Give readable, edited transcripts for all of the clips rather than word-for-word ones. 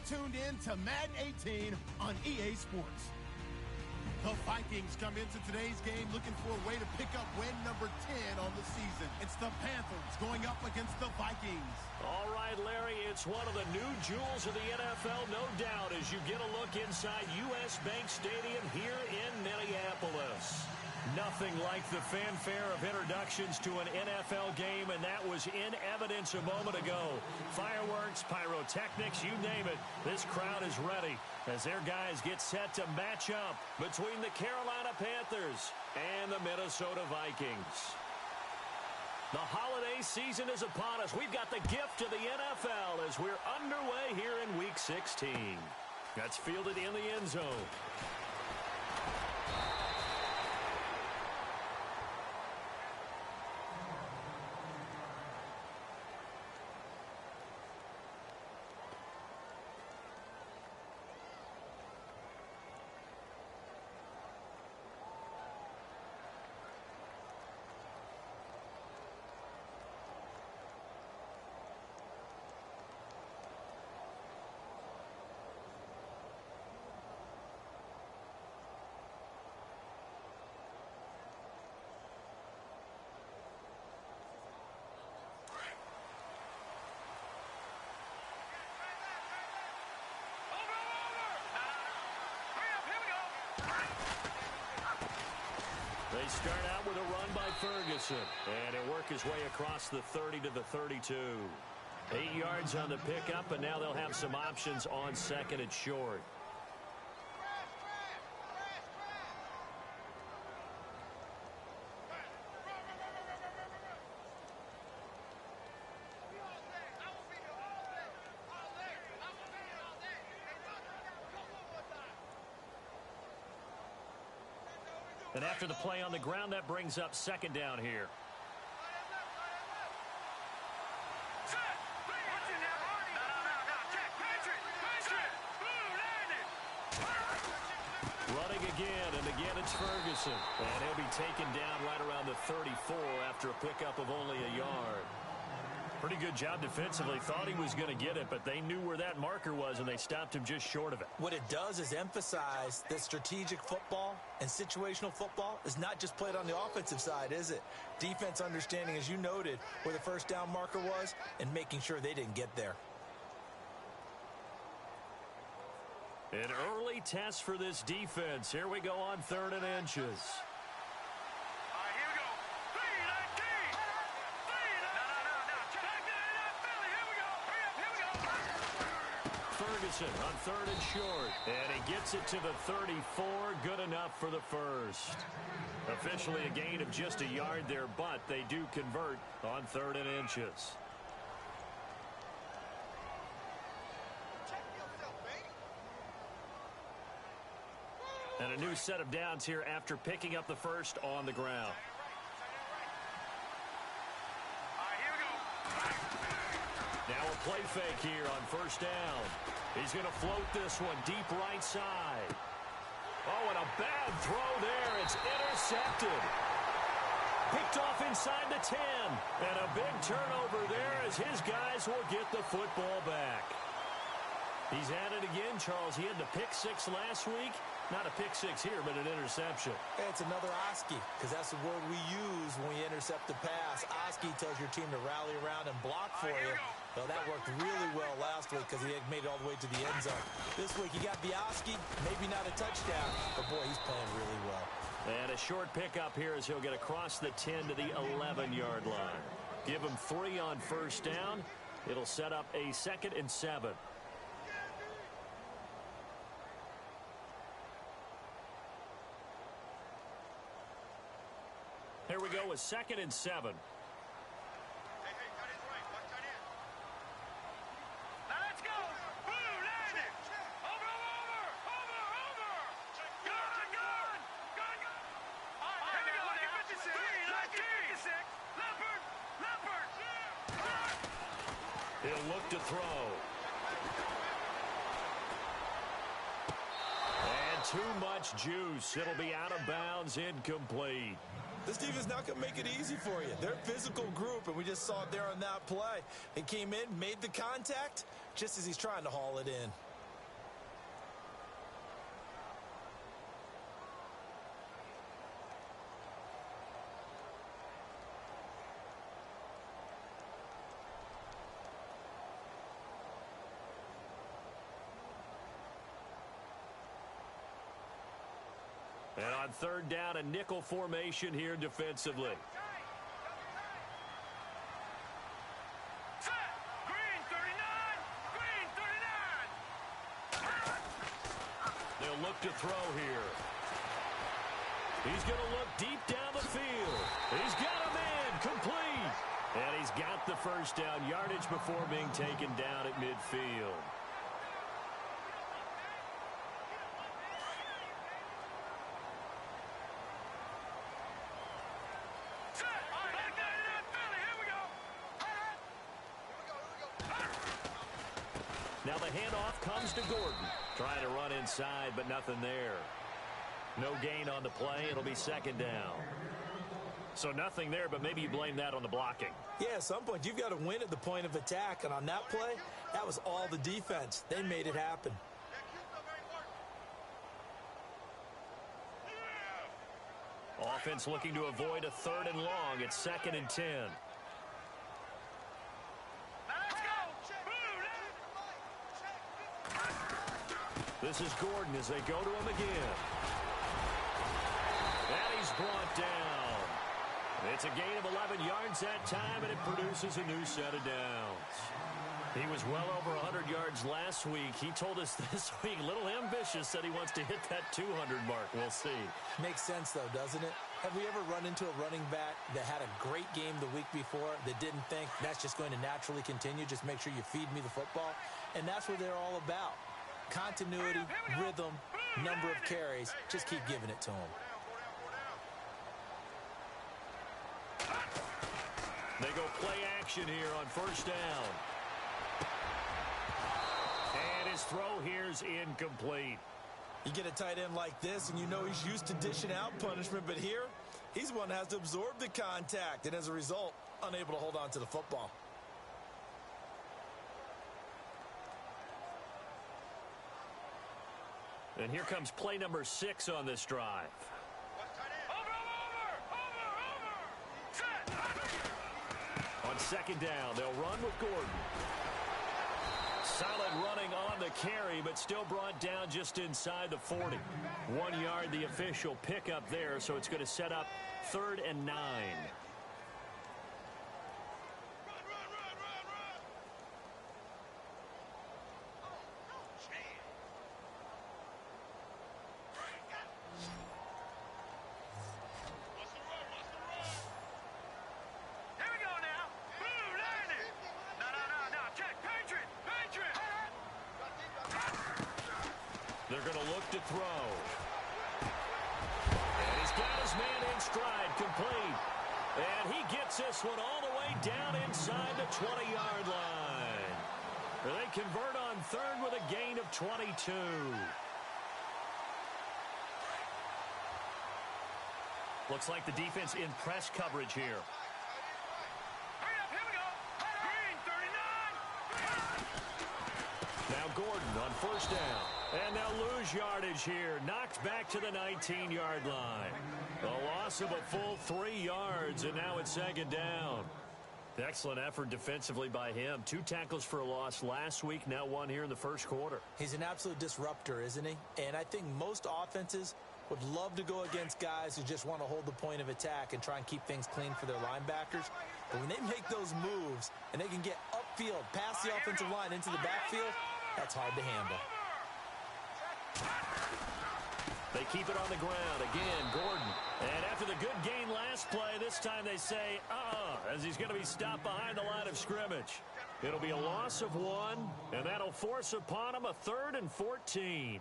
tuned in to Madden 18 on EA Sports. The Vikings come into today's game looking for a way to pick up win number 10 on the season. It's the Panthers going up against the Vikings. All right, Larry, it's one of the new jewels of the NFL, no doubt, as you get a look inside U.S. Bank Stadium here in Minneapolis. Nothing like the fanfare of introductions to an NFL game, and that was in evidence a moment ago. Fireworks, pyrotechnics, you name it. This crowd is ready as their guys get set to match up between the Carolina Panthers and the Minnesota Vikings. The holiday season is upon us. We've got the gift of the NFL as we're underway here in Week 16. That's fielded in the end zone. They start out with a run by Ferguson, and he'll work his way across the 30 to the 32. 8 yards on the pickup, and now they'll have some options on second and short. And after the play on the ground, that brings up second down here. Running again, and again it's Ferguson. And he'll be taken down right around the 34 after a pickup of only a yard. Pretty good job defensively. Thought he was going to get it, but they knew where that marker was, and they stopped him just short of it. What it does is emphasize that strategic football and situational football is not just played on the offensive side, is it? Defense understanding, as you noted, where the first down marker was and making sure they didn't get there. An early test for this defense. Here we go on 3rd and inches. Ferguson on 3rd and short, and he gets it to the 34, good enough for the first. Officially a gain of just a yard there, but they do convert on 3rd and inches. And a new set of downs here after picking up the first on the ground. Now a play fake here on 1st down. He's going to float this one deep right side. Oh, and a bad throw there. It's intercepted. Picked off inside the 10. And a big turnover there as his guys will get the football back. He's at it again, Charles. He had the pick 6 last week. Not a pick 6 here, but an interception. Hey, it's another Oski, because that's the word we use when we intercept the pass. Oski tells your team to rally around and block for you. Well, that worked really well last week because he had made it all the way to the end zone. This week he got the Oski, maybe not a touchdown, but boy, he's playing really well. And a short pickup here as he'll get across the 10 to the 11-yard line. Give him 3 on 1st down. It'll set up a 2nd and 7. Here we go with 2nd and 7. Let's go! Boom! Land it! Over! Gun! All right, here we go. Lucky 56. Lucky 56. Leopard! He'll look to throw. And too much juice. It'll be out of bounds, incomplete. This defense not going to make it easy for you. They're a physical group, and we just saw it there on that play. He came in, made the contact, just as he's trying to haul it in. And on third down, a nickel formation here defensively. Set. Green 39. Green 39. They'll look to throw here. He's going to look deep down the field. He's got a man complete. And he's got the first down yardage before being taken down at midfield. Now the handoff comes to Gordon. Trying to run inside, but nothing there. No gain on the play. It'll be second down. So nothing there, but maybe you blame that on the blocking. Yeah, at some point, you've got to win at the point of attack. And on that play, that was all the defense. They made it happen. Offense looking to avoid a third and long. It's 2nd and 10. This is Gordon as they go to him again. And he's brought down. It's a gain of 11 yards that time, and it produces a new set of downs. He was well over 100 yards last week. He told us this week, a little ambitious, that he wants to hit that 200 mark. We'll see. Makes sense, though, doesn't it? Have we ever run into a running back that had a great game the week before that didn't think that's just going to naturally continue? Just make sure you feed me the football. And that's what they're all about. Continuity, rhythm, number of carries. Just keep giving it to him. They go play action here on first down. And his throw here's incomplete. You get a tight end like this, and you know he's used to dishing out punishment, but here, he's one that has to absorb the contact, and as a result, unable to hold on to the football. And here comes play number 6 on this drive. On second down, they'll run with Gordon. Solid running on the carry, but still brought down just inside the 40. 1 yard, the official pickup there, so it's going to set up 3rd and 9. They're going to look to throw. And he's got his man in stride, complete. And he gets this one all the way down inside the 20-yard line. They convert on 3rd with a gain of 22. Looks like the defense in press coverage here. Now Gordon on first down. And they'll lose yardage here. Knocked back to the 19-yard line. A loss of a full 3 yards, and now it's 2nd down. Excellent effort defensively by him. 2 tackles for a loss last week, now 1 here in the first quarter. He's an absolute disruptor, isn't he? And I think most offenses would love to go against guys who just want to hold the point of attack and try and keep things clean for their linebackers. But when they make those moves and they can get upfield, past the offensive line into the backfield, that's hard to handle. They keep it on the ground. Again, Gordon. And after the good gain last play, this time they say, as he's going to be stopped behind the line of scrimmage. It'll be a loss of 1, and that'll force upon him a 3rd and 14.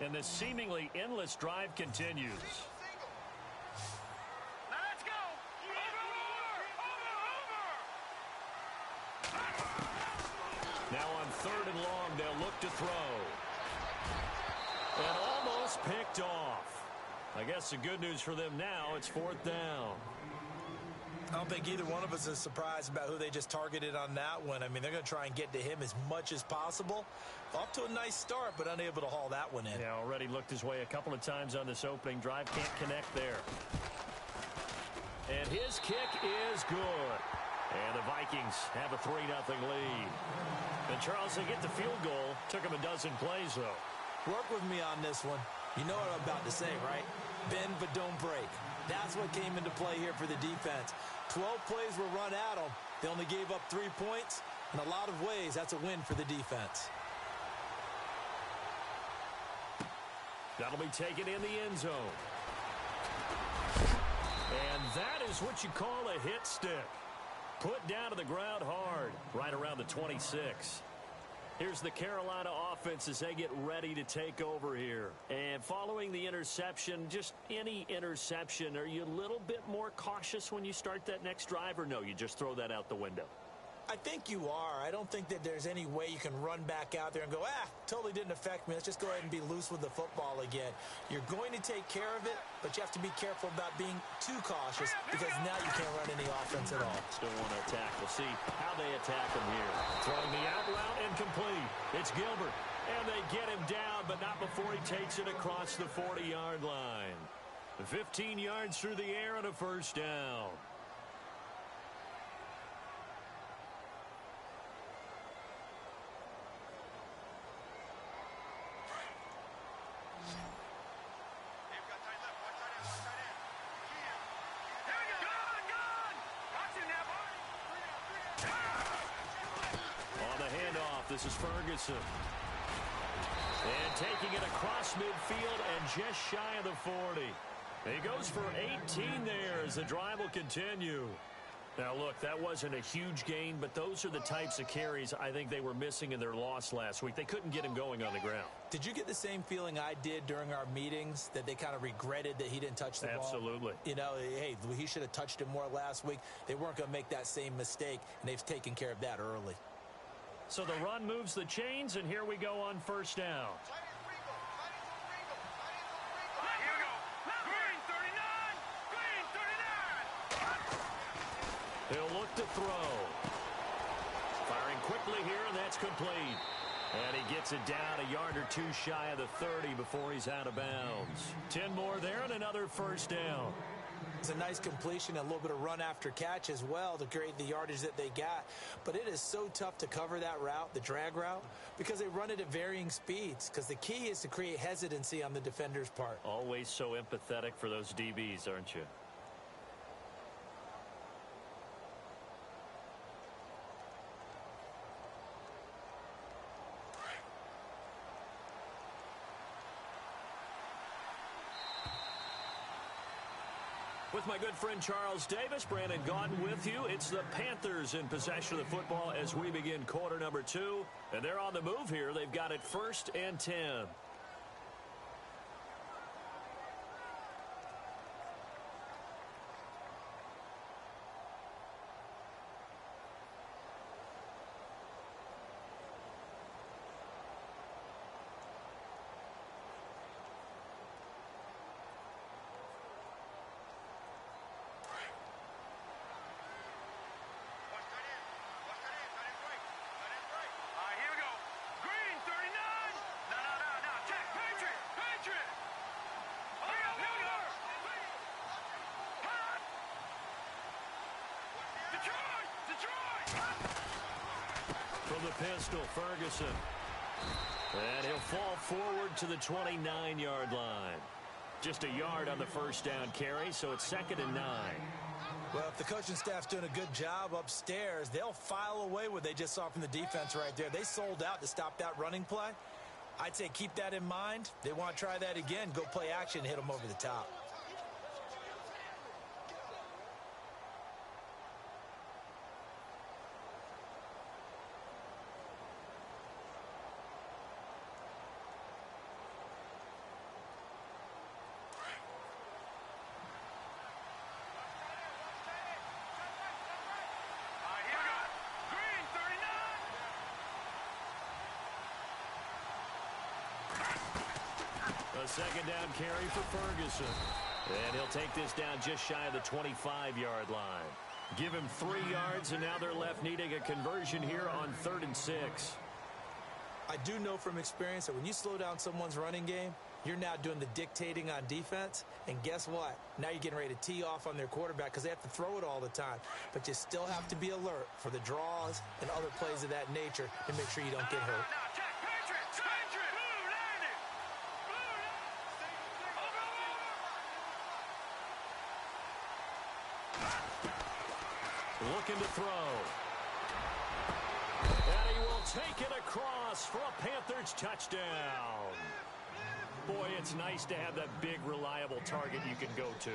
And the seemingly endless drive continues. Now on 3rd and long, they'll look to throw. And almost picked off. I guess the good news for them now, it's 4th down. I don't think either one of us is surprised about who they just targeted on that one. I mean, they're going to try and get to him as much as possible. Off to a nice start, but unable to haul that one in. Yeah, already looked his way a couple of times on this opening drive. Can't connect there. And his kick is good. And the Vikings have a 3-0 lead. And Charles, they get the field goal. Took them a dozen plays, though. Work with me on this one. You know what I'm about to say, right? Bend but don't break. That's what came into play here for the defense. 12 plays were run at them. They only gave up 3 points. In a lot of ways, that's a win for the defense. That'll be taken in the end zone. And that is what you call a hit stick. Put down to the ground hard, right around the 26. Here's the Carolina offense as they get ready to take over here. And following the interception, just any interception, are you a little bit more cautious when you start that next drive, or no, you just throw that out the window? I think you are. I don't think that there's any way you can run back out there and go, totally didn't affect me. Let's just go ahead and be loose with the football again. You're going to take care of it, but you have to be careful about being too cautious because now you can't run any offense at all. Still want to attack. We'll see how they attack him here. Throwing the out route incomplete. It's Gilbert. And they get him down, but not before he takes it across the 40-yard line. 15 yards through the air and a first down. This is Ferguson. And taking it across midfield and just shy of the 40. He goes for 18 there as the drive will continue. Now, look, that wasn't a huge gain, but those are the types of carries I think they were missing in their loss last week. They couldn't get him going on the ground. Did you get the same feeling I did during our meetings, that they kind of regretted that he didn't touch the ball? Absolutely. You know, hey, he should have touched it more last week. They weren't going to make that same mistake, and they've taken care of that early. So the run moves the chains, and here we go on first down. He'll look to throw. Firing quickly here, and that's complete. And he gets it down a yard or two shy of the 30 before he's out of bounds. 10 more there and another first down. It's a nice completion, a little bit of run after catch as well to create the yardage that they got. But it is so tough to cover that route, the drag route, because they run it at varying speeds. Because the key is to create hesitancy on the defender's part. Always so empathetic for those DBs, aren't you? With my good friend Charles Davis, Brandon Gaudin with you. It's the Panthers in possession of the football as we begin quarter number 2. And they're on the move here. They've got it 1st and 10. From the pistol, Ferguson. And he'll fall forward to the 29-yard line. Just a yard on the first down carry, so it's 2nd and 9. Well, if the coaching staff's doing a good job upstairs, they'll file away what they just saw from the defense right there. They sold out to stop that running play. I'd say keep that in mind. They want to try that again, go play action, hit them over the top. A second down carry for Ferguson. And he'll take this down just shy of the 25-yard line. Give him 3 yards, and now they're left needing a conversion here on 3rd and 6. I do know from experience that when you slow down someone's running game, You're now doing the dictating on defense, and guess what? Now you're getting ready to tee off on their quarterback because they have to throw it all the time. But you still have to be alert for the draws and other plays of that nature to make sure you don't get hurt. Looking to throw. And he will take it across for a Panthers touchdown. Boy, it's nice to have that big, reliable target you can go to.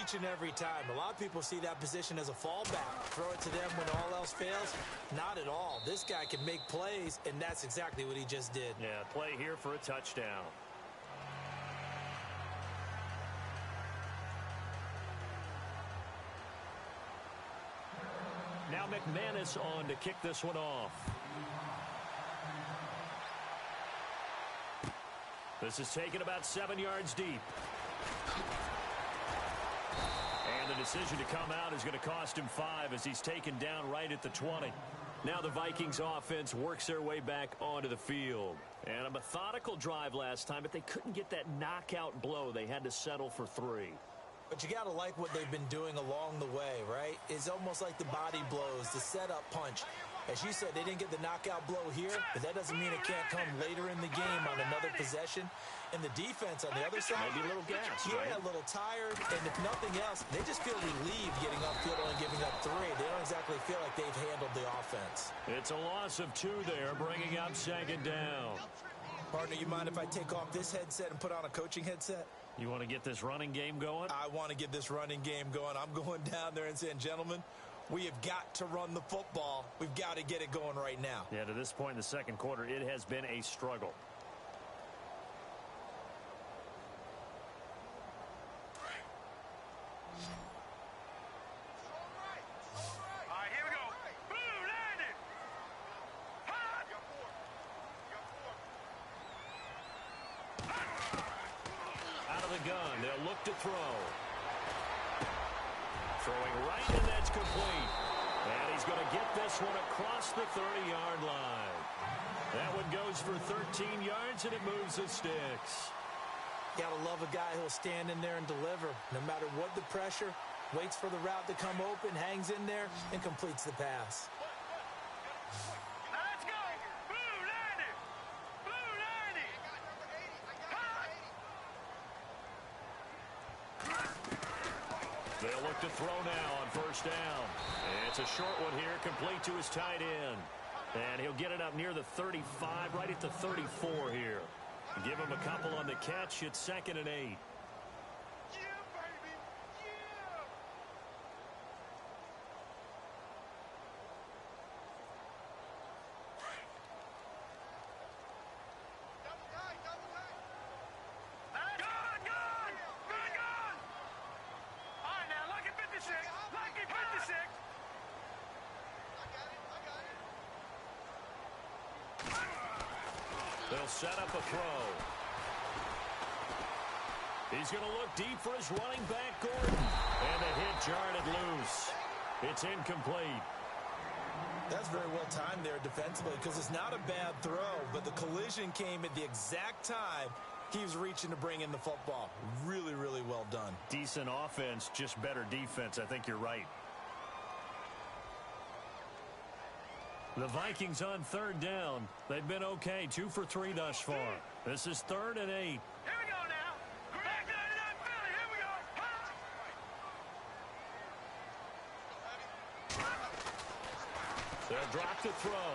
Each and every time. A lot of people see that position as a fallback. Throw it to them when all else fails. Not at all. This guy can make plays, and that's exactly what he just did. Yeah, play here for a touchdown. Now McManus on to kick this one off. This is taken about 7 yards deep. And the decision to come out is going to cost him 5 as he's taken down right at the 20. Now the Vikings offense works their way back onto the field. And a methodical drive last time, but they couldn't get that knockout blow. They had to settle for 3. But you got to like what they've been doing along the way, right? It's almost like the body blows, the setup punch. As you said, they didn't get the knockout blow here, but that doesn't mean it can't come later in the game on another possession. And the defense on the other side, maybe a little gas, yeah, right? A little tired. And if nothing else, they just feel relieved getting upfield and giving up 3. They don't exactly feel like they've handled the offense. It's a loss of 2 there, bringing up 2nd down. Partner, you mind if I take off this headset and put on a coaching headset? You want to get this running game going? I want to get this running game going. I'm going down there and saying, gentlemen, we have got to run the football. We've got to get it going right now. Yeah, to this point in the second quarter, it has been a struggle. All right, here we go. Boom, landed. Out of the gun, they'll look to throw. Throwing right, and that's complete. And he's going to get this one across the 30-yard line. That one goes for 13 yards, and it moves the sticks. You gotta love a guy who'll stand in there and deliver. No matter what the pressure, waits for the route to come open, hangs in there, and completes the pass. Now let's go. Boom, landed. Boom, landed. They'll look to throw now on 1st down. It's a short one here, complete to his tight end. And he'll get it up near the 35, right at the 34 here. Give him a couple on the catch. It's 2nd and 8. Yeah, baby. Yeah. Gun. All right, now, lucky 56. Lucky 56. They'll set up a throw. He's going to look deep for his running back, Gordon. And the hit jarred it loose. It's incomplete. That's very well timed there defensively because it's not a bad throw, but the collision came at the exact time he was reaching to bring in the football. Really, really well done. Decent offense, just better defense. I think you're right. The Vikings on 3rd down. They've been okay, 2 for 3 thus far. This is 3rd and 8. Here we go now. Back 99 Philly. Here we go. They'll drop the throw.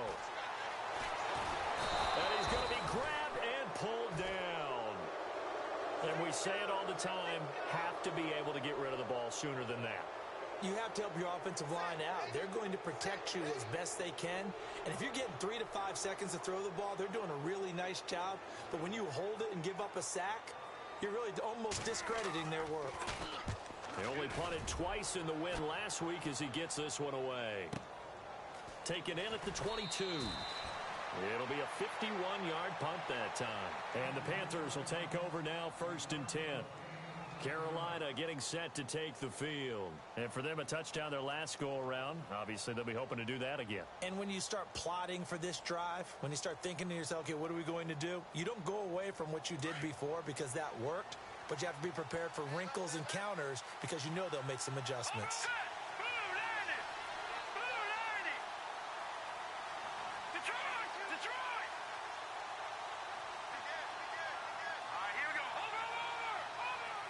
And he's going to be grabbed and pulled down. And we say it all the time, have to be able to get rid of the ball sooner than that. You have to help your offensive line out. They're going to protect you as best they can. And if you're getting 3 to 5 seconds to throw the ball, they're doing a really nice job. But when you hold it and give up a sack, you're really almost discrediting their work. They only punted twice in the win last week as he gets this one away. Taken in at the 22. It'll be a 51-yard punt that time. And the Panthers will take over now, 1st and 10. Carolina getting set to take the field. And for them, a touchdown their last go-around. Obviously, they'll be hoping to do that again. And when you start plotting for this drive, when you start thinking to yourself, okay, what are we going to do? You don't go away from what you did before because that worked, but you have to be prepared for wrinkles and counters because you know they'll make some adjustments.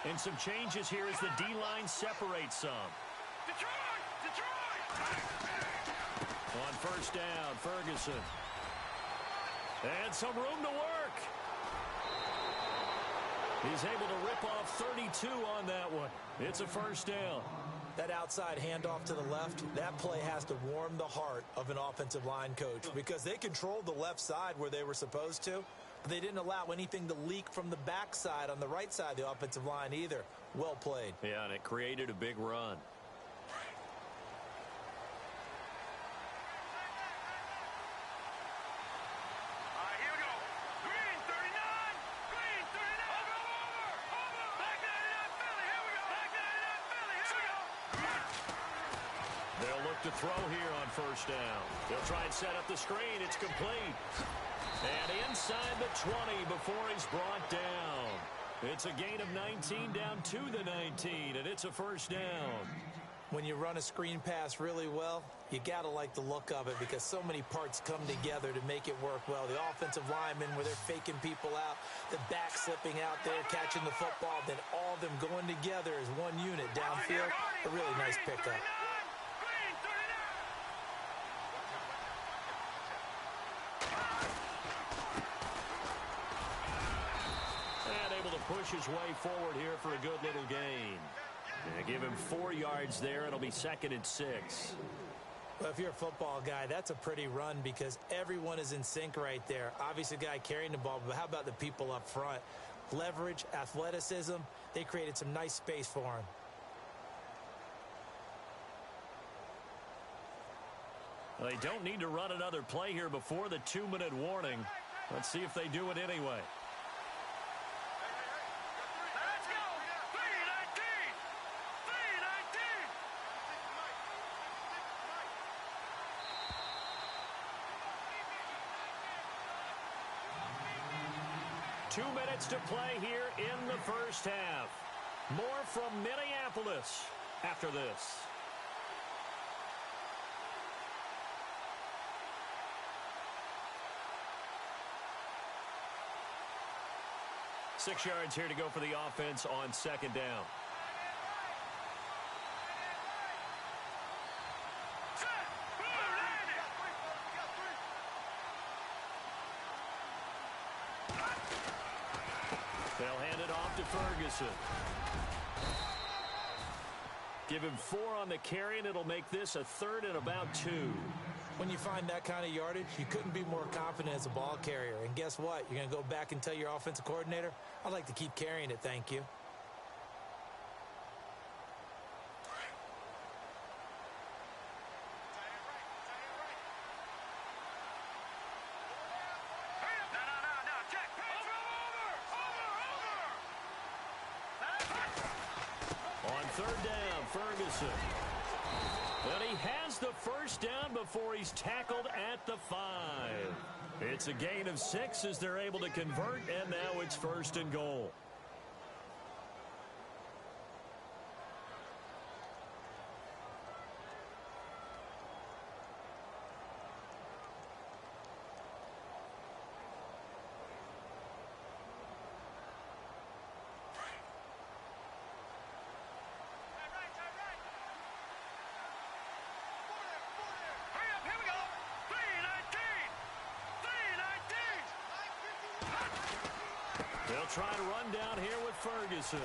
And some changes here as the D-line separates some. On first down, Ferguson. And some room to work. He's able to rip off 32 on that one. It's a first down. That outside handoff to the left, that play has to warm the heart of an offensive line coach because they controlled the left side where they were supposed to. But they didn't allow anything to leak from the backside on the right side of the offensive line either. Well played. Yeah, and it created a big run. Here we go. Green 39. Green 39. Over. Back 99 Philly. Here we go. Back 99 Philly. Here we go. They'll look to throw here on first down. They'll try and set up the screen. It's complete. And inside the 20 before he's brought down. It's a gain of 19 down to the 19, and it's a first down. When you run a screen pass really well, you got to like the look of it because so many parts come together to make it work well. The offensive linemen where they're faking people out, the back slipping out there, catching the football, then all of them going together as one unit downfield. A really nice pickup. Push his way forward here for a good little gain. And give him 4 yards there. It'll be 2nd and 6. Well, if you're a football guy, that's a pretty run because everyone is in sync right there. Obviously, the guy carrying the ball, but how about the people up front? Leverage, athleticism, they created some nice space for him. Well, they don't need to run another play here before the 2-minute warning. Let's see if they do it anyway. 2 minutes to play here in the first half. More from Minneapolis after this. Six yards here to go for the offense on second down. They'll hand it off to Ferguson. Give him 4 on the carry, and it'll make this a 3rd and about 2. When you find that kind of yardage, you couldn't be more confident as a ball carrier. And guess what? You're going to go back and tell your offensive coordinator, I'd like to keep carrying it, thank you. On third down, Ferguson. And he has the first down before he's tackled at the 5. It's a gain of 6 as they're able to convert, and now it's 1st and goal. They'll try to run down here with Ferguson.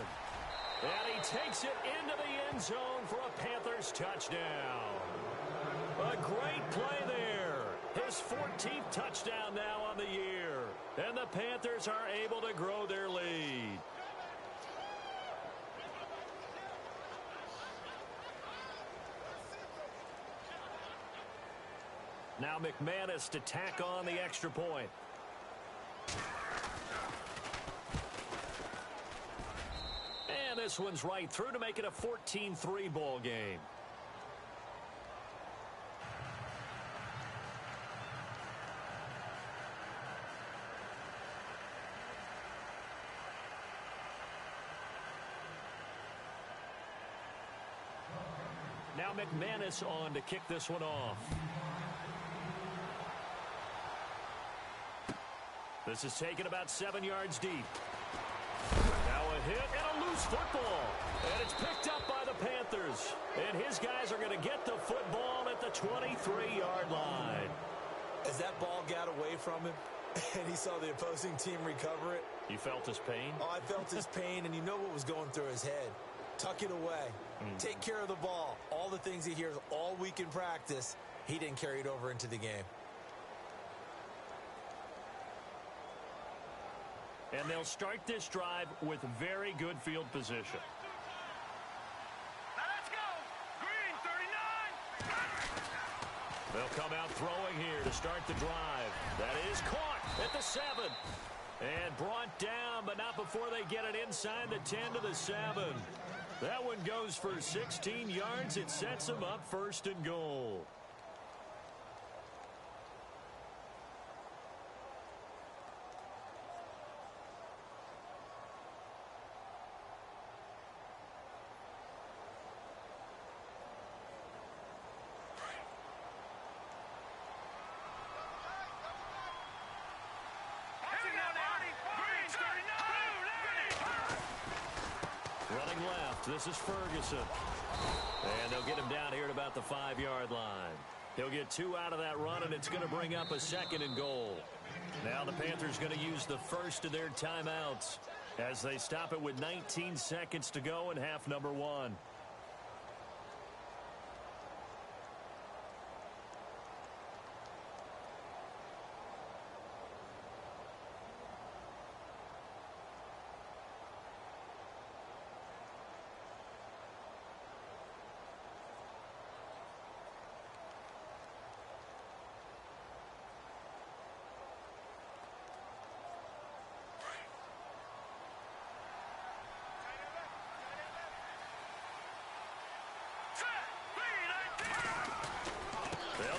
And he takes it into the end zone for a Panthers touchdown. A great play there. His 14th touchdown now on the year. And the Panthers are able to grow their lead. Now McManus to tack on the extra point. And this one's right through to make it a 14-3 ball game. Now McManus on to kick this one off. This is taken about 7 yards deep. Now a hit and a loose football. And it's picked up by the Panthers. And his guys are going to get the football at the 23-yard line. As that ball got away from him and he saw the opposing team recover it. You felt his pain? Oh, I felt his pain, and you know what was going through his head. Tuck it away. Take care of the ball. All the things he hears all week in practice, he didn't carry it over into the game. And they'll start this drive with very good field position. Now let's go. Green 39. They'll come out throwing here to start the drive. That is caught at the 7. And brought down, but not before they get it inside the 10 to the 7. That one goes for 16 yards. It sets them up 1st and goal. Running left, this is Ferguson. And they'll get him down here at about the 5-yard line. He'll get 2 out of that run, and it's going to bring up a 2nd and goal. Now the Panthers going to use the first of their timeouts as they stop it with 19 seconds to go in half number 1.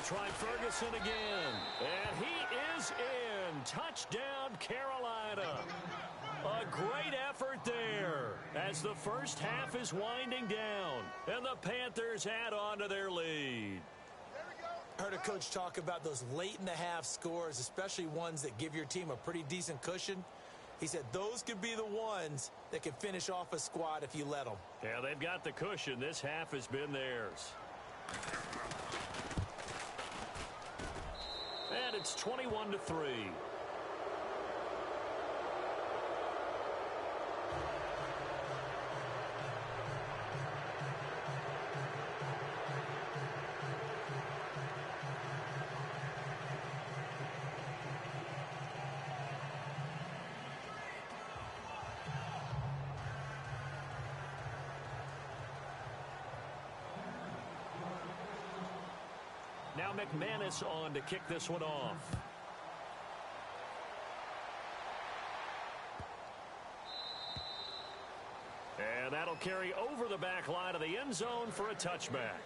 Try Ferguson again, and he is in. Touchdown, Carolina. A great effort there as the first half is winding down, and the Panthers add on to their lead. I heard a coach talk about those late-in-the-half scores, especially ones that give your team a pretty decent cushion. He said those could be the ones that can finish off a squad if you let them. Yeah, they've got the cushion. This half has been theirs. And it's 21-3. Now McManus on to kick this one off. And that'll carry over the back line of the end zone for a touchback.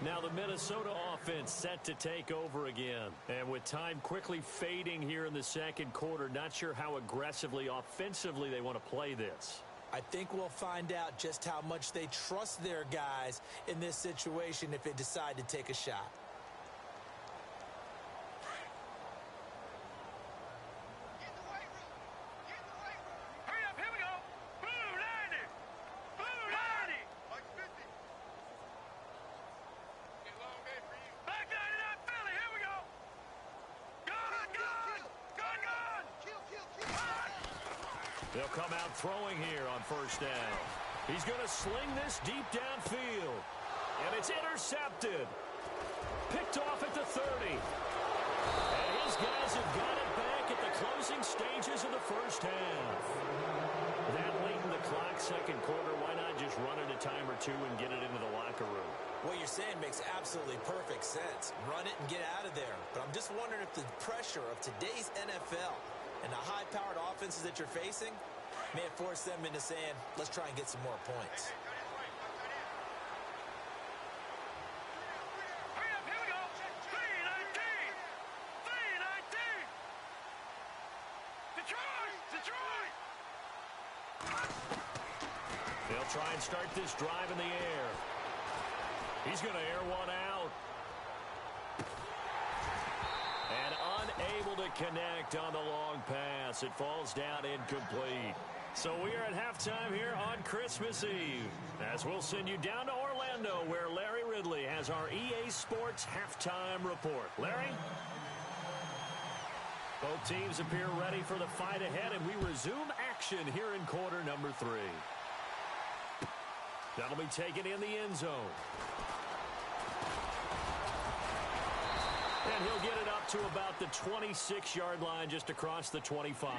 Now the Minnesota offense set to take over again. And with time quickly fading here in the second quarter, not sure how aggressively, offensively they want to play this. I think we'll find out just how much they trust their guys in this situation if they decide to take a shot. They'll come out throwing here on first down. He's going to sling this deep downfield. And it's intercepted. Picked off at the 30. And his guys have got it back at the closing stages of the first half. That late in the clock, second quarter, why not just run it a time or two and get it into the locker room? What you're saying makes absolutely perfect sense. Run it and get out of there. But I'm just wondering if the pressure of today's NFL and the high-powered offenses that you're facing May have forced them into saying, let's try and get some more points. Hurry up, here we go. 319. 319. Detroit. They'll try and start this drive in the air. He's going to air one out. And unable to connect on the long pass. It falls down incomplete. So we are at halftime here on Christmas Eve, as we'll send you down to Orlando, where Larry Ridley has our EA Sports halftime report. Larry? Both teams appear ready for the fight ahead, and we resume action here in quarter number 3. That'll be taken in the end zone. And he'll get it up to about the 26-yard line, just across the 25.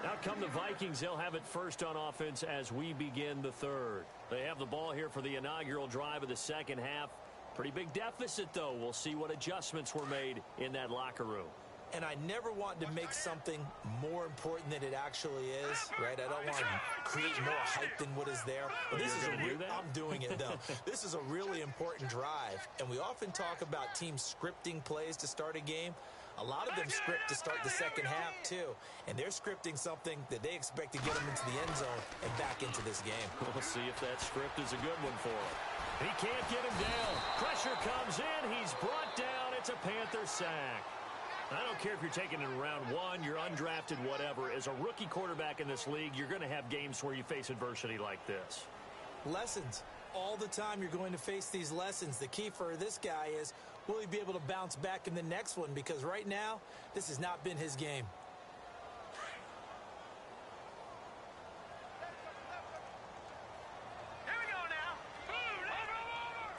Out come the Vikings. They'll have it first on offense as we begin the third. They have the ball here for the inaugural drive of the second half. Pretty big deficit, though. We'll see what adjustments were made in that locker room. And I never want to make something more important than it actually is, right? I don't want to create more hype than what is there. But this is I'm doing it, though. This is a really important drive. And we often talk about teams scripting plays to start a game. A lot of them script to start the second half, too. And they're scripting something that they expect to get them into the end zone and back into this game. We'll see if that script is a good one for him. He can't get him down. Pressure comes in. He's brought down. It's a Panther sack. I don't care if you're taking it in round 1, you're undrafted, whatever. As a rookie quarterback in this league, you're going to have games where you face adversity like this. Lessons. All the time you're going to face these lessons. The key for this guy is, will he be able to bounce back in the next one? Because right now, this has not been his game. Here we go now. Boom, over.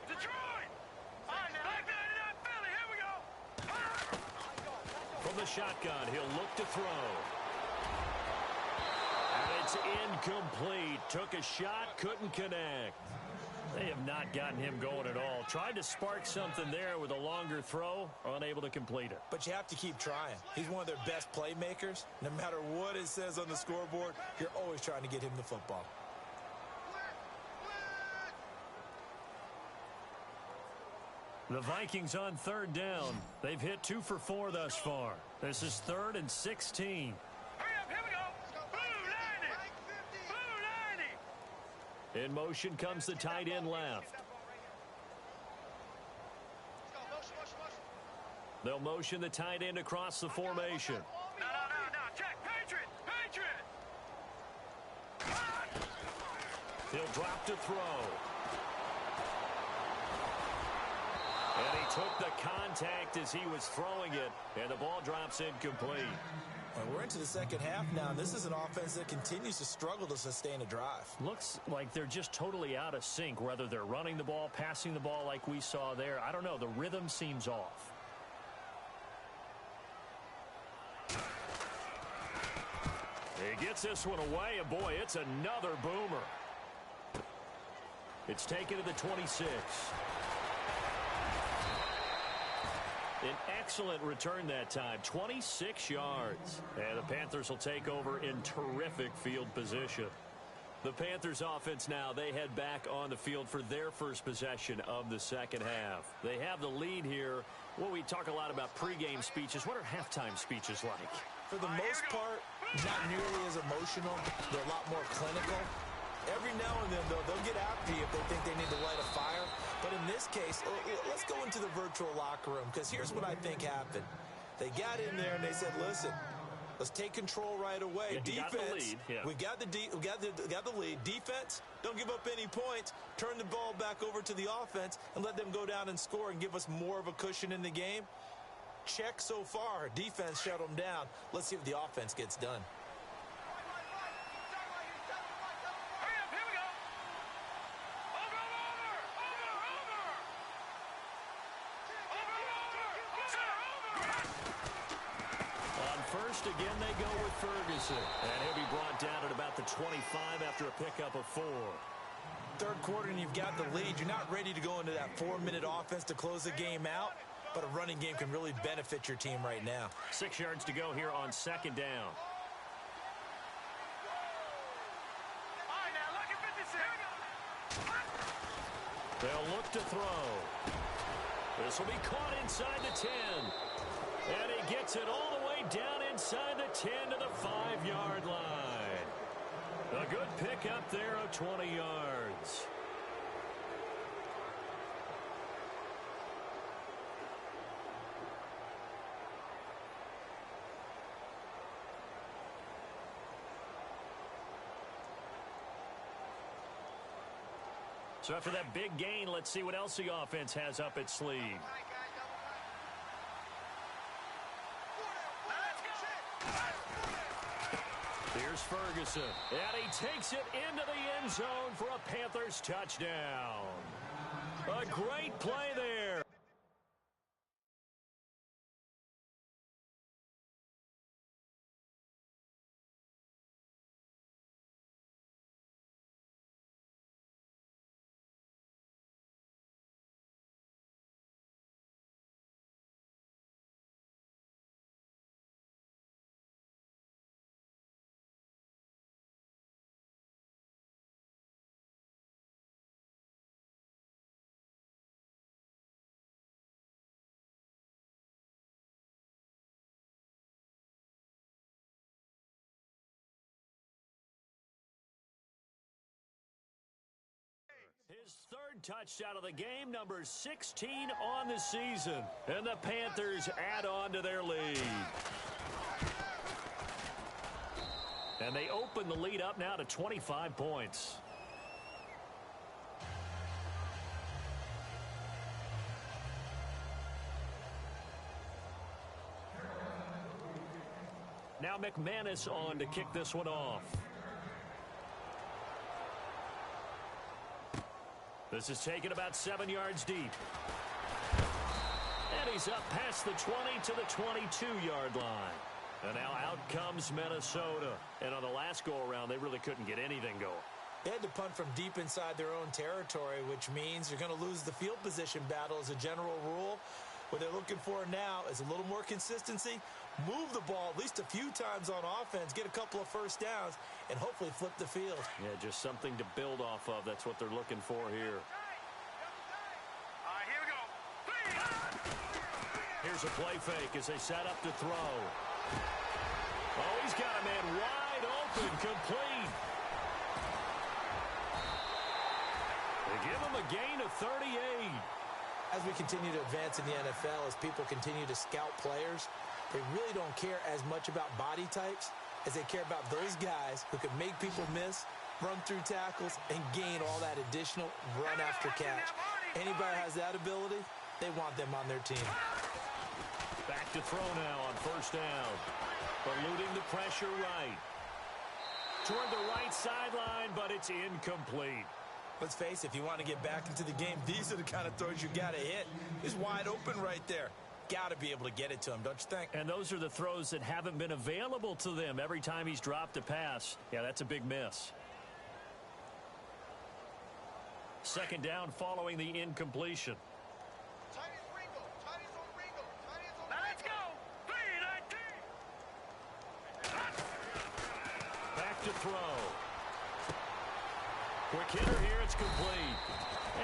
Detroit. Back 99 Philly, here we go. From the shotgun, he'll look to throw. And it's incomplete. Took a shot, couldn't connect. They have not gotten him going at all. Tried to spark something there with a longer throw, unable to complete it. But you have to keep trying. He's one of their best playmakers. No matter what it says on the scoreboard, you're always trying to get him the football. The Vikings on third down. They've hit 2 for 4 thus far. This is 3rd and 16. Hurry up, here we go. Blue 90. In motion comes the tight end left. They'll motion the tight end across the formation. No. Check. Patriot. He'll drop to throw. And he took the contact as he was throwing it, and the ball drops incomplete. And we're into the second half now, and this is an offense that continues to struggle to sustain a drive. Looks like they're just totally out of sync, whether they're running the ball, passing the ball like we saw there. I don't know. The rhythm seems off. He gets this one away, and boy, it's another boomer. It's taken to the 26. An excellent return that time, 26 yards. And the Panthers will take over in terrific field position. The Panthers offense now, they head back on the field for their first possession of the second half. They have the lead here. Well, we talk a lot about pregame speeches. What are halftime speeches like? For the most part, not nearly as emotional. They're a lot more clinical. Every now and then, though, they'll get after you if they think they need to light a fire. But in this case, let's go into the virtual locker room, because here's what I think happened. They got in there and they said, listen, let's take control right away. Defense, we got the lead. Defense, don't give up any points. Turn the ball back over to the offense and let them go down and score and give us more of a cushion in the game. Check so far. Defense shut them down. Let's see if the offense gets done. Again, they go with Ferguson. And he'll be brought down at about the 25 after a pickup of 4. Third quarter and you've got the lead. You're not ready to go into that 4-minute offense to close the game out. but a running game can really benefit your team right now. 6 yards to go here on second down. All right, now look at 56. They'll look to throw. This will be caught inside the 10. And he gets it all the way down inside the 10 to the 5-yard line. A good pickup there of 20 yards. So after that big gain, let's see what else the offense has up its sleeve. Here's Ferguson, and he takes it into the end zone for a Panthers touchdown. A great play there. His third touchdown of the game, number 16 on the season. And the Panthers add on to their lead. And they open the lead up now to 25 points. Now McManus on to kick this one off. This is taken about 7 yards deep. And he's up past the 20 to the 22-yard line. And now out comes Minnesota. And on the last go-around, they really couldn't get anything going. They had to punt from deep inside their own territory, which means you're going to lose the field position battle as a general rule. What they're looking for now is a little more consistency, move the ball at least a few times on offense, get a couple of first downs, and hopefully flip the field. Yeah, just something to build off of. That's what they're looking for here. All right, here we go. Here's a play fake as they set up to throw. Oh, he's got a man wide open, complete. They give him a gain of 38. As we continue to advance in the NFL, as people continue to scout players, they really don't care as much about body types as they care about those guys who can make people miss, run through tackles, and gain all that additional run after catch. Anybody has that ability, they want them on their team. Back to throw now on first down. Eluding the pressure right. Toward the right sideline, but it's incomplete. Let's face it, if you want to get back into the game, these are the kind of throws you got to hit. He's wide open right there. Got to be able to get it to him, don't you think? And those are the throws that haven't been available to them every time he's dropped a pass. Yeah, that's a big miss. Second down following the incompletion. Let's go. 3-19. Back to throw. Quick hitter here, it's complete.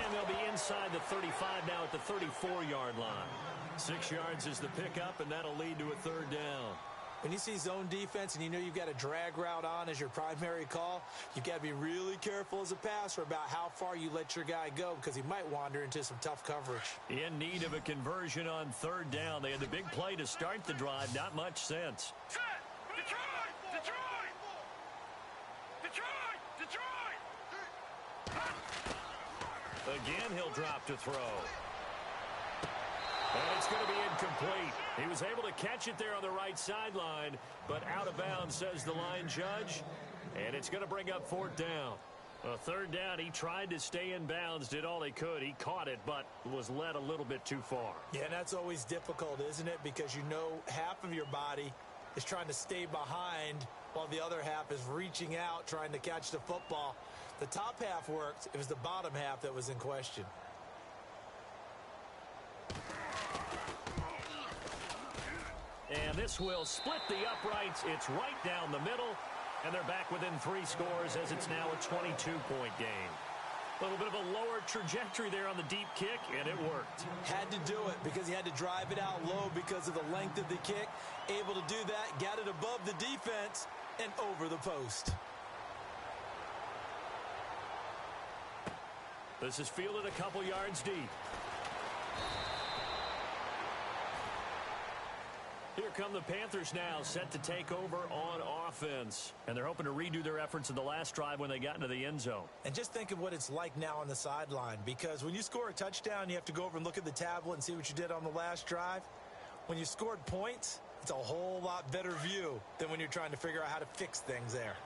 And they'll be inside the 35 now at the 34-yard line. 6 yards is the pickup, and that'll lead to a third down. When you see zone defense and you know you've got a drag route on as your primary call, you've got to be really careful as a passer about how far you let your guy go because he might wander into some tough coverage. In need of a conversion on third down. They had the big play to start the drive, not much sense. Set. Detroit. Detroit. Detroit. Detroit. Again, he'll drop to throw. And it's going to be incomplete. He was able to catch it there on the right sideline, but out of bounds, says the line judge. And it's going to bring up fourth down. A third down, he tried to stay in bounds, did all he could. He caught it, but was led a little bit too far. Yeah, and that's always difficult, isn't it? Because you know half of your body is trying to stay behind while the other half is reaching out, trying to catch the football. The top half worked. It was the bottom half that was in question. And this will split the uprights. It's right down the middle. And they're back within 3 scores as it's now a 22-point game. A little bit of a lower trajectory there on the deep kick, and it worked. Had to do it because he had to drive it out low because of the length of the kick. Able to do that, got it above the defense and over the post. This is fielded a couple yards deep. Here come the Panthers now, set to take over on offense. And they're hoping to redo their efforts in the last drive when they got into the end zone. And just think of what it's like now on the sideline, because when you score a touchdown, you have to go over and look at the tablet and see what you did on the last drive. When you scored points, it's a whole lot better view than when you're trying to figure out how to fix things there.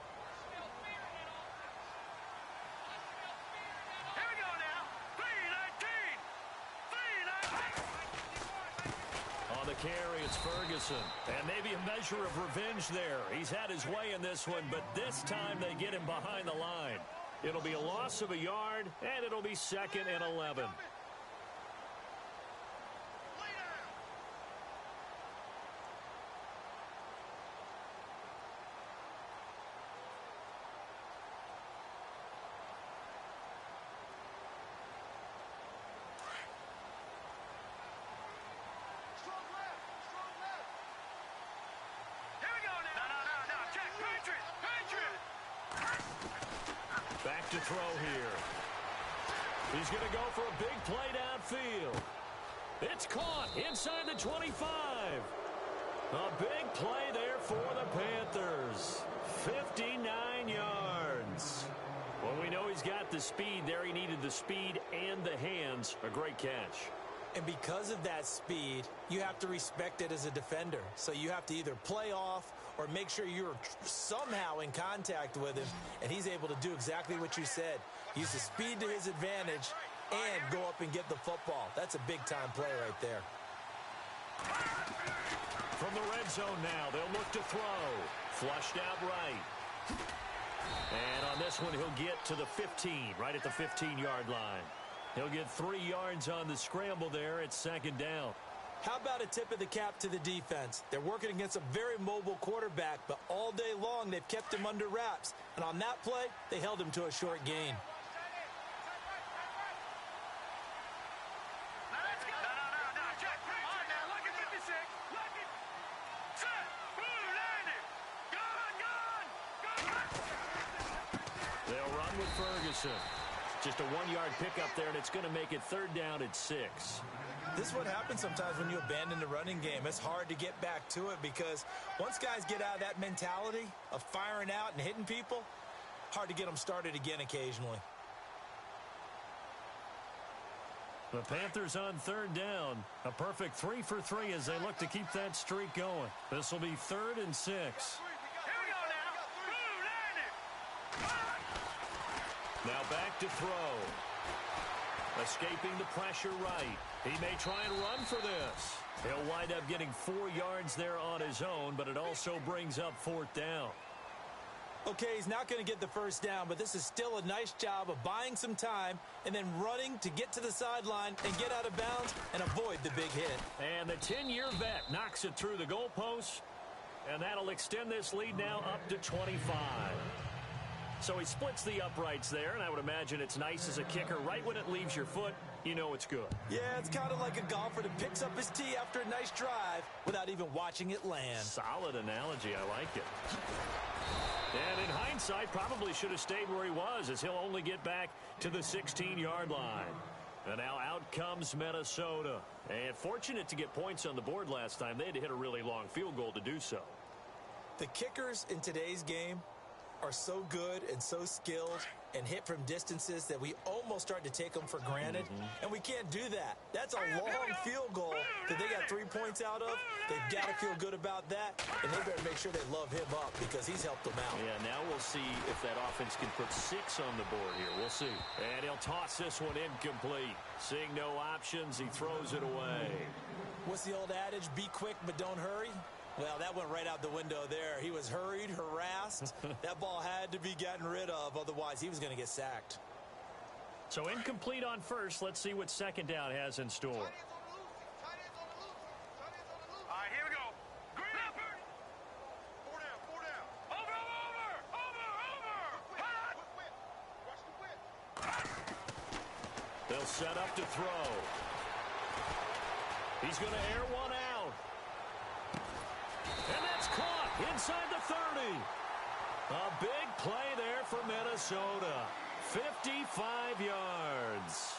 Carry, it's Ferguson. And maybe a measure of revenge there. He's had his way in this one, but this time they get him behind the line. It'll be a loss of a yard, and it'll be 2nd and 11. Back to throw here. He's going to go for a big play downfield. It's caught inside the 25. A big play there for the Panthers. 59 yards. Well, we know he's got the speed there. He needed the speed and the hands. A great catch. And because of that speed, you have to respect it as a defender. So you have to either play off or make sure you're somehow in contact with him, and he's able to do exactly what you said. Use the speed to his advantage and go up and get the football. That's a big-time play right there. From the red zone now, they'll look to throw. Flushed out right. And on this one, he'll get to the 15, right at the 15-yard line. He'll get 3 yards on the scramble there. It's 2nd down. How about a tip of the cap to the defense? They're working against a very mobile quarterback, but all day long they've kept him under wraps. And on that play, they held him to a short gain. They'll run with Ferguson. Just a 1-yard pickup there, and it's going to make it 3rd down at 6. This is what happens sometimes when you abandon the running game. It's hard to get back to it because once guys get out of that mentality of firing out and hitting people, hard to get them started again occasionally. The Panthers on 3rd down. A perfect 3 for 3 as they look to keep that streak going. This will be 3rd and 6. Now back to throw. Escaping the pressure right. He may try and run for this. He'll wind up getting 4 yards there on his own, but it also brings up 4th down. Okay, he's not going to get the first down, but this is still a nice job of buying some time and then running to get to the sideline and get out of bounds and avoid the big hit. And the 10-year vet knocks it through the goalpost, and that'll extend this lead now up to 25. So he splits the uprights there, and I would imagine it's nice as a kicker. Right when it leaves your foot, you know it's good. Yeah, it's kind of like a golfer that picks up his tee after a nice drive without even watching it land. Solid analogy. I like it. And in hindsight, probably should have stayed where he was, as he'll only get back to the 16-yard line. And now out comes Minnesota. And fortunate to get points on the board last time. They had to hit a really long field goal to do so. The kickers in today's game are so good and so skilled and hit from distances that we almost start to take them for granted. And we can't do that. That's a long field goal that they got 3 points out of. They've got to feel good about that, and they better make sure they love him up because he's helped them out. Yeah, now we'll see if that offense can put 6 on the board here. We'll see. And he'll toss this one incomplete. Seeing no options, he throws it away. What's the old adage? Be quick, but don't hurry. Well, that went right out the window there. He was hurried, harassed. That ball had to be gotten rid of, otherwise he was going to get sacked. So incomplete on first. Let's see what 2nd down has in store. All right, here we go. Green, They'll set up to throw. He's going to air one out. And that's caught inside the 30. A big play there for Minnesota. 55 yards.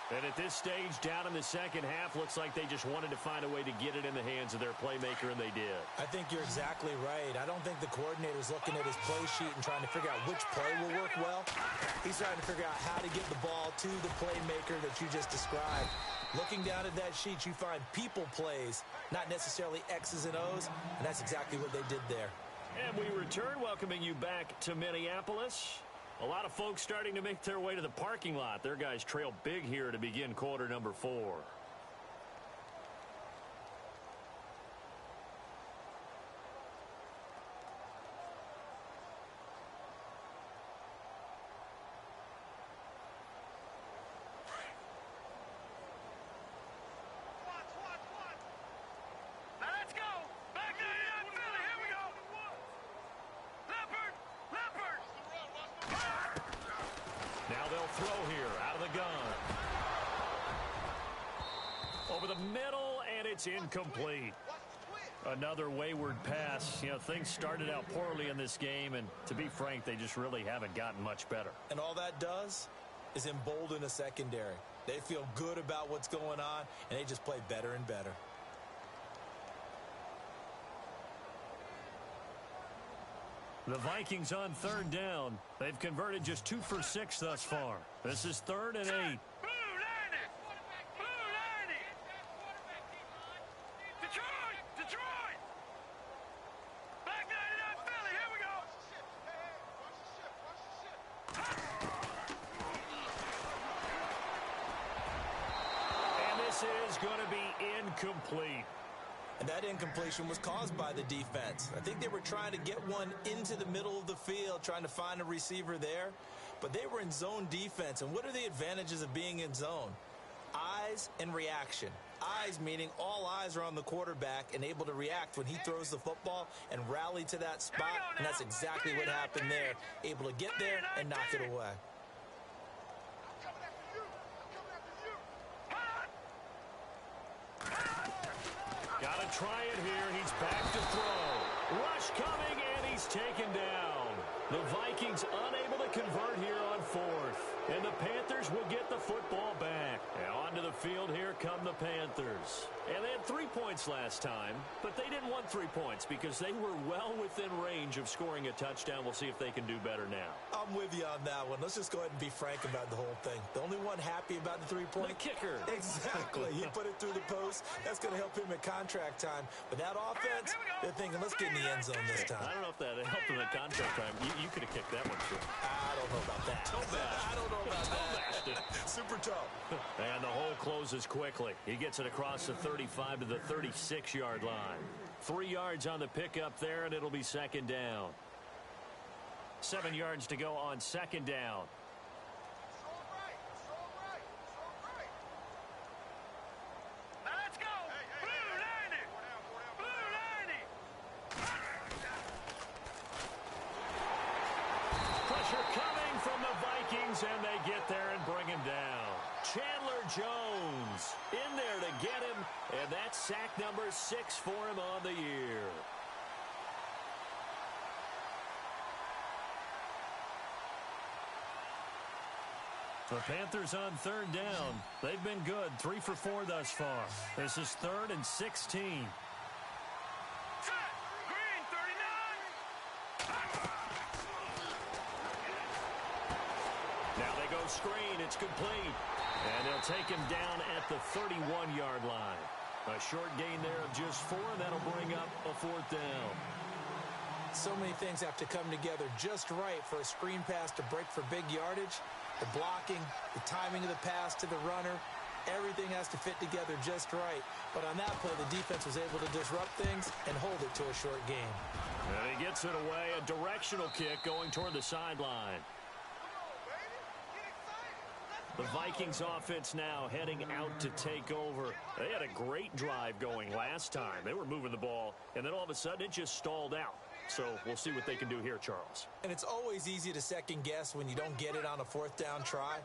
And at this stage, down in the second half, looks like they just wanted to find a way to get it in the hands of their playmaker, and they did. I think you're exactly right. I don't think the coordinator's looking at his play sheet and trying to figure out which play will work well. He's trying to figure out how to get the ball to the playmaker that you just described. Looking down at that sheet, you find people plays, not necessarily X's and O's, and that's exactly what they did there. And we return, welcoming you back to Minneapolis. A lot of folks starting to make their way to the parking lot. Their guys trail big here to begin quarter number 4. Throw here out of the gun. Over the middle, and it's incomplete. Another wayward pass. You know, things started out poorly in this game, and to be frank, they just really haven't gotten much better. And all that does is embolden a secondary. They feel good about what's going on, and they just play better and better. The Vikings on third down. They've converted just 2 for 6 thus far. This is 3rd and 8. Blue 90! Blue 90! Detroit! Detroit! Back 99 Philly, here we go! And this is going to be incomplete. And that incompletion was caused by the defense. I think they were trying to get one into the middle of the field, trying to find a receiver there. But they were in zone defense. And what are the advantages of being in zone? Eyes and reaction. Eyes meaning all eyes are on the quarterback and able to react when he throws the football and rally to that spot. And that's exactly what happened there. Able to get there and knock it away. Gotta try it here. He's back to throw. Rush coming, and he's taken down. The Vikings unable to convert here on 4th. And the Panthers will get the football back. And onto the field here come the Panthers. And they had 3 points last time, but they didn't want 3 points because they were well within range of scoring a touchdown. We'll see if they can do better now. I'm with you on that one. Let's just go ahead and be frank about the whole thing. The only one happy about the 3-point? The kicker. Exactly. He put it through the post. That's going to help him at contract time. But that offense, they're thinking, let's get in the end zone this time. I don't know if that helped him at contract time. You could have kicked that one, too. I don't know about that. I don't know about that. Super tough. And the hole closes quickly. He gets it across the 35 to the 36-yard line. 3 yards on the pickup there, and it'll be 2nd down. 7 yards to go on 2nd down. Let's go! Blue 90! Blue 90! Pressure coming from the Vikings, and they get there and bring him down. Chandler Jones in there to get him, and that's sack number 6 for him on the year. The Panthers on 3rd down. They've been good, 3 for 4 thus far. This is 3rd and 16. Green 39! Now they go screen. It's complete. And they'll take him down at the 31-yard line. A short gain there of just 4, and that'll bring up a 4th down. So many things have to come together just right for a screen pass to break for big yardage. The blocking, the timing of the pass to the runner, everything has to fit together just right. But on that play, the defense was able to disrupt things and hold it to a short game. And he gets it away, a directional kick going toward the sideline. The Vikings offense now heading out to take over. They had a great drive going last time. They were moving the ball, and then all of a sudden it just stalled out. So we'll see what they can do here, Charles. And it's always easy to second guess when you don't get it on a 4th down try.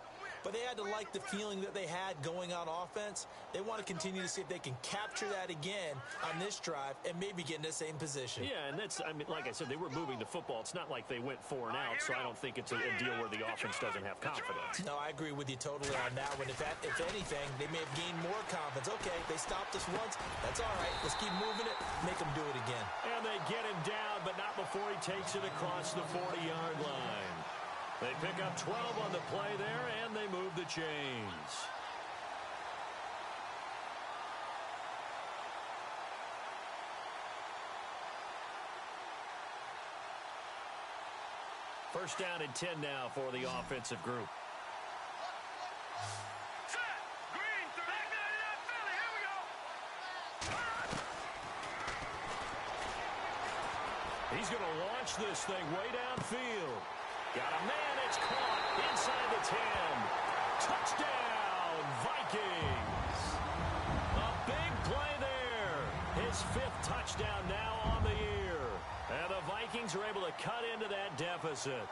but they had to like the feeling that they had going on offense. They want to continue to see if they can capture that again on this drive and maybe get in the same position. Yeah, and that's, I mean, like I said, they were moving the football. It's not like they went 4 and out, so I don't think it's a deal where the offense doesn't have confidence. No, I agree with you totally on that one. If anything, they may have gained more confidence. Okay, they stopped us once. That's all right. Let's keep moving it. Make them do it again. And they get him down, but not before he takes it across the 40-yard line. They pick up 12 on the play there, and they move the chains. First down and 10 now for the offensive group. He's going to launch this thing way downfield. Got a man, it's caught inside the 10. Touchdown, Vikings. A big play there. His 5th touchdown now on the year. And the Vikings are able to cut into that deficit.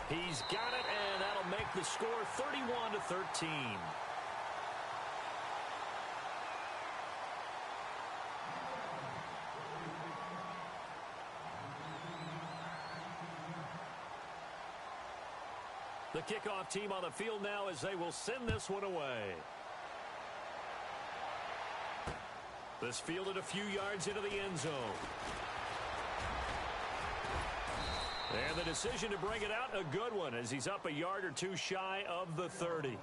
He's got it, and that'll make the score 31-13. The kickoff team on the field now as they will send this one away. This fielded a few yards into the end zone. And the decision to bring it out, a good one, as he's up a yard or two shy of the 30.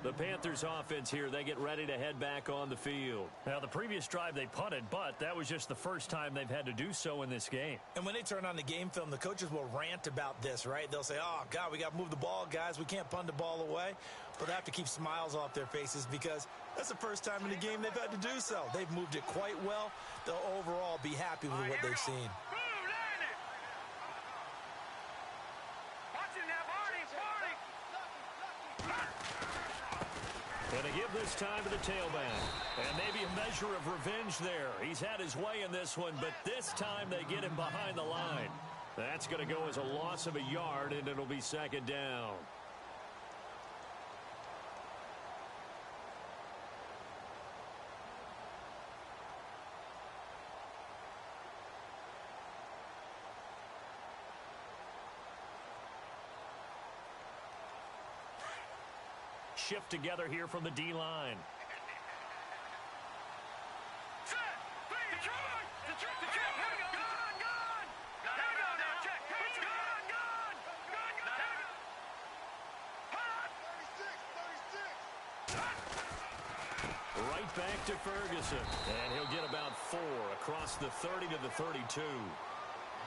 The Panthers offense here, they get ready to head back on the field. Now, the previous drive they punted, but that was just the first time they've had to do so in this game. And when they turn on the game film, the coaches will rant about this, right? They'll say, oh, God, we got to move the ball, guys. We can't punt the ball away. But they have to keep smiles off their faces because that's the first time in the game they've had to do so. They've moved it quite well. They'll overall be happy with what they've seen. And to give this time to the tailback. And maybe a measure of revenge there. He's had his way in this one, but this time they get him behind the line. That's going to go as a loss of a yard, and it'll be second down. Shift together here from the D-line. Right back to Ferguson. And he'll get about 4 across the 30 to the 32.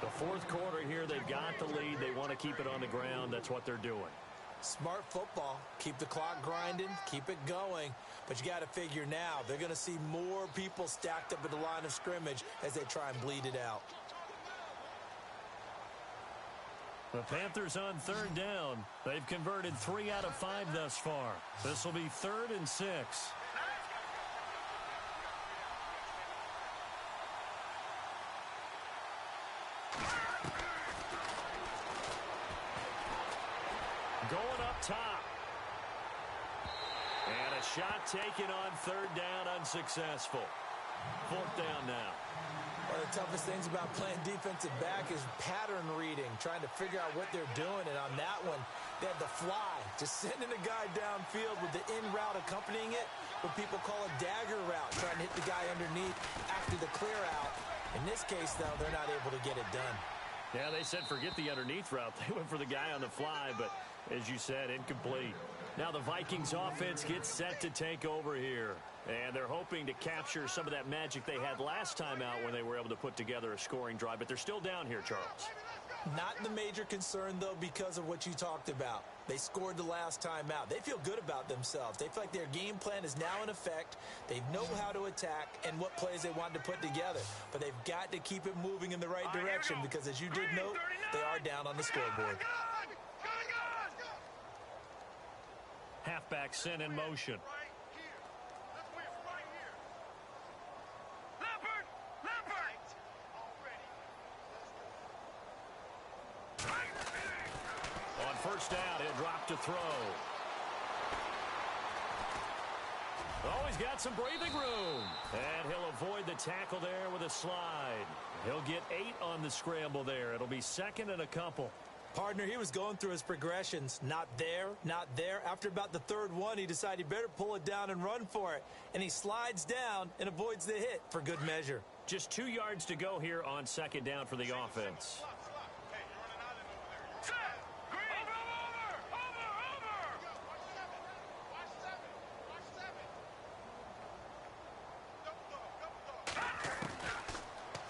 The fourth quarter here, they've got the lead. They want to keep it on the ground. That's what they're doing. Smart football. Keep the clock grinding. Keep it going. But you got to figure now, they're going to see more people stacked up at the line of scrimmage as they try and bleed it out. The Panthers on third down. They've converted 3 out of 5 thus far. This will be 3rd and 6. Going up top. And a shot taken on third down, unsuccessful. 4th down now. One of the toughest things about playing defensive back is pattern reading, trying to figure out what they're doing. And on that one, they had the fly, just sending a guy downfield with the in route accompanying it, what people call a dagger route, trying to hit the guy underneath after the clear out. In this case, though, they're not able to get it done. Yeah, they said forget the underneath route. They went for the guy on the fly, but as you said, incomplete. Now the Vikings offense gets set to take over here. And they're hoping to capture some of that magic they had last time out when they were able to put together a scoring drive. But they're still down here, Charles. Not the major concern, though, because of what you talked about. They scored the last time out. They feel good about themselves. They feel like their game plan is now in effect. They know how to attack and what plays they want to put together. But they've got to keep it moving in the right direction because, as you did note, they are down on the scoreboard. Halfback sent in motion. he'll drop to throw. Oh, he's got some breathing room. And he'll avoid the tackle there with a slide. He'll get 8 on the scramble there. It'll be second and a couple. Partner, he was going through his progressions. Not there, not there. After about the third one, he decided he better pull it down and run for it. And he slides down and avoids the hit for good measure. Just 2 yards to go here on second down for the offense.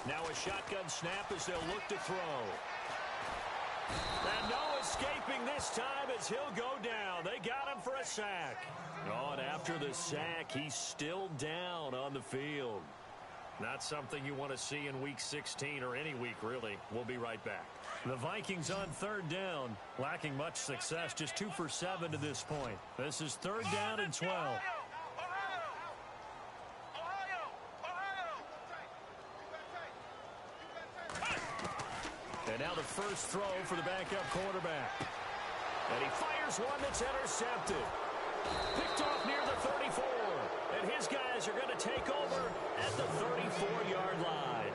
Now a shotgun snap as they'll look to throw. And no escaping this time as he'll go down. They got him for a sack. Oh, and after the sack, he's still down on the field. Not something you want to see in Week 16 or any week, really. We'll be right back. The Vikings on third down, lacking much success, just 2 for 7 to this point. This is third down and 12. And now the first throw for the backup quarterback. And he fires one that's intercepted. Picked off near the 34. And his guys are going to take over at the 34-yard line.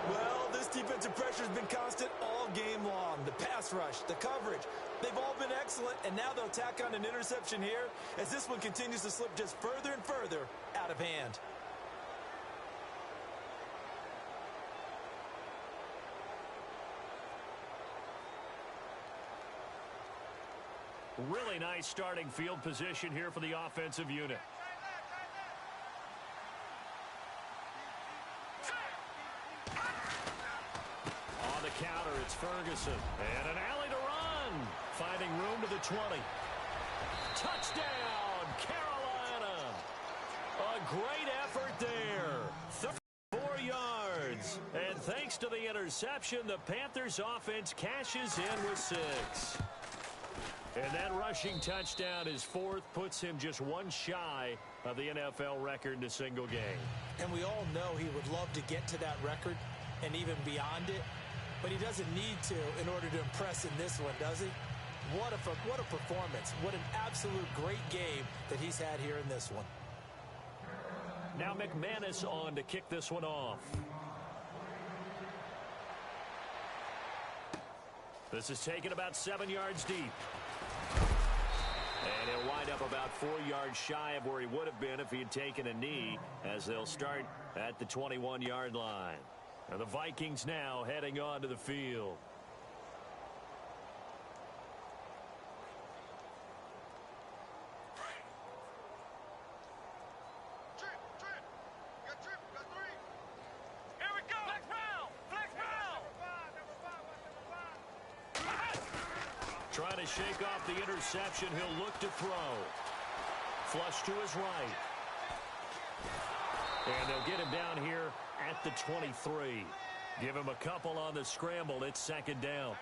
Well, this defensive pressure has been constant all game long. The pass rush, the coverage, they've all been excellent. And now they'll tack on an interception here as this one continues to slip just further and further out of hand. Really nice starting field position here for the offensive unit. On the counter, it's Ferguson. And an alley to run. Finding room to the 20. Touchdown, Carolina. A great effort there. 34 yards. And thanks to the interception, the Panthers offense cashes in with 6. And that rushing touchdown is 4th, puts him just 1 shy of the NFL record in a single game. And we all know he would love to get to that record and even beyond it, but he doesn't need to in order to impress in this one, does he? What a performance. What an absolute great game that he's had here in this one. Now McManus on to kick this one off. This is taken about 7 yards deep. And he'll wind up about 4 yards shy of where he would have been if he had taken a knee, as they'll start at the 21-yard line. And the Vikings now heading on to the field. Trying to shake off the interception. He'll look to throw. Flush to his right. And they'll get him down here at the 23. Give him a couple on the scramble. It's second down.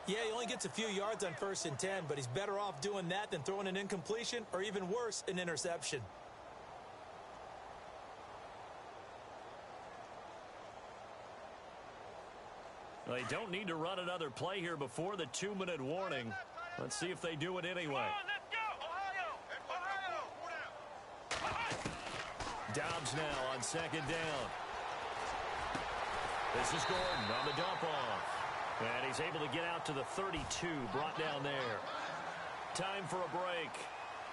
Yeah, he only gets a few yards on 1st and 10, but he's better off doing that than throwing an incompletion or even worse, an interception. They don't need to run another play here before the 2-minute warning. Let's see if they do it anyway. Dobbs now on second down. This is Gordon on the dump off. And he's able to get out to the 32, brought down there. Time for a break.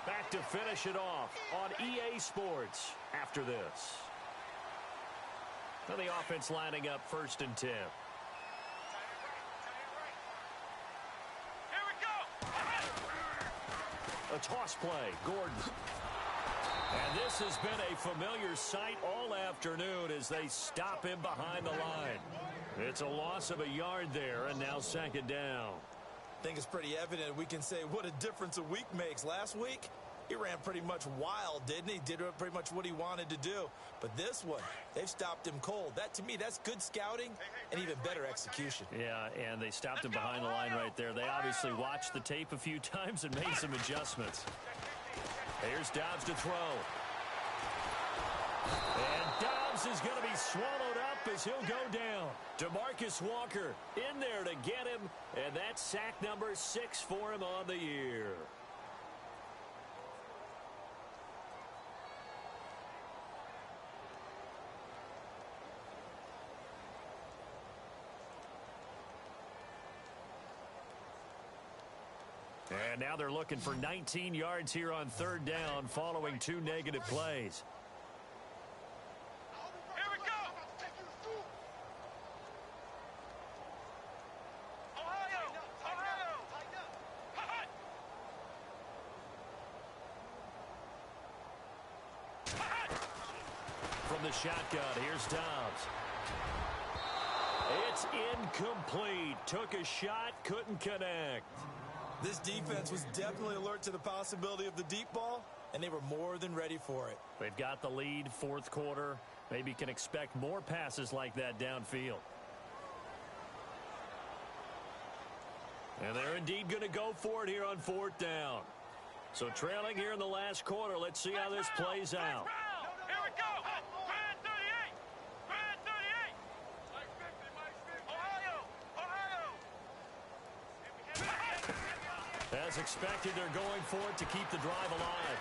Back to finish it off on EA Sports after this. Now the offense lining up 1st and 10. A toss play, Gordon. And this has been a familiar sight all afternoon as they stop him behind the line. It's a loss of a yard there, and now second down. I think it's pretty evident. We can say what a difference a week makes. Last week, he ran pretty much wild, didn't he? Did pretty much what he wanted to do. But this one, they've stopped him cold. That, to me, that's good scouting and even better execution. Yeah, and they stopped him behind the line right there. They obviously watched the tape a few times and made some adjustments. Here's Dobbs to throw. And Dobbs this is going to be swallowed up as he'll go down. DeMarcus Walker in there to get him, and that's sack number 6 for him on the year. And now they're looking for 19 yards here on 3rd down following 2 negative plays. Here we go. Ohio. From the shotgun, here's Dobbs. It's incomplete. Took a shot, couldn't connect. This defense was definitely alert to the possibility of the deep ball, and they were more than ready for it. They've got the lead, 4th quarter. Maybe can expect more passes like that downfield. And they're indeed going to go for it here on 4th down. So trailing here in the last quarter, let's see how this plays out. Here we go. Grand 38. Grand 38. Ohio. As expected, they're going for it to keep the drive alive.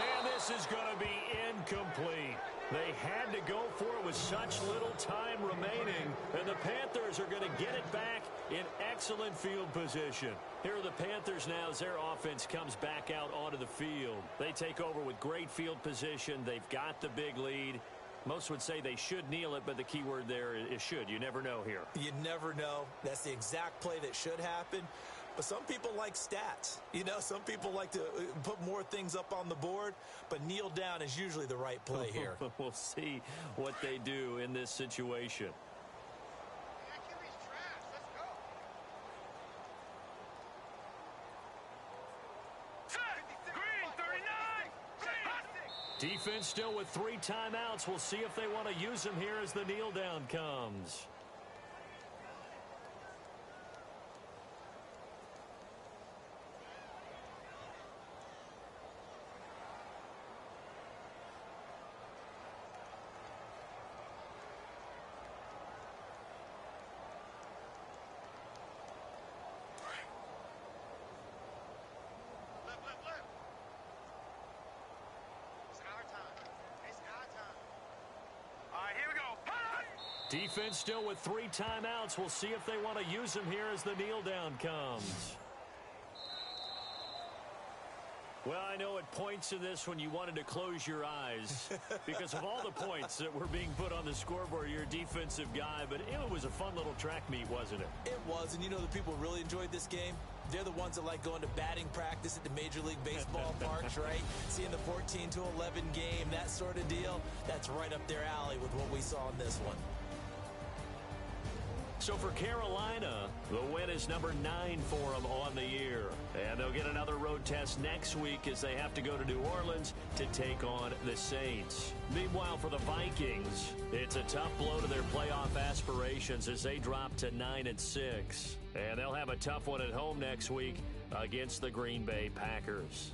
And this is going to be incomplete. They had to go for it with such little time remaining, and the Panthers are going to get it back in excellent field position. Here are the Panthers now as their offense comes back out onto the field. They take over with great field position. They've got the big lead. Most would say they should kneel it, but the key word there is should. You never know here. You never know. That's the exact play that should happen. But some people like stats. You know, some people like to put more things up on the board, but kneel down is usually the right play here. We'll see what they do in this situation. Defense still with 3 timeouts. We'll see if they want to use them here as the kneel down comes. Defense still with 3 timeouts. We'll see if they want to use them here as the kneel down comes. Well, I know at points in this when you wanted to close your eyes because of all the points that were being put on the scoreboard. You're a defensive guy, but it was a fun little track meet, wasn't it? It was, and you know the people really enjoyed this game? They're the ones that like going to batting practice at the Major League Baseball parks, right? Seeing the 14-11 game, that sort of deal. That's right up their alley with what we saw in this one. So for Carolina, the win is number 9 for them on the year. And they'll get another road test next week as they have to go to New Orleans to take on the Saints. Meanwhile, for the Vikings, it's a tough blow to their playoff aspirations as they drop to 9-6. And they'll have a tough one at home next week against the Green Bay Packers.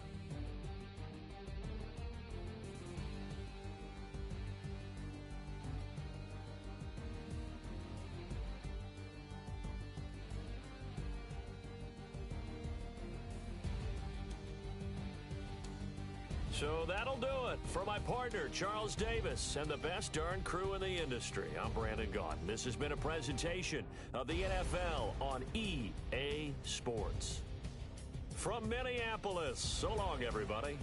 So that'll do it. For my partner, Charles Davis, and the best darn crew in the industry, I'm Brandon Gaudin. This has been a presentation of the NFL on EA Sports. From Minneapolis, so long, everybody.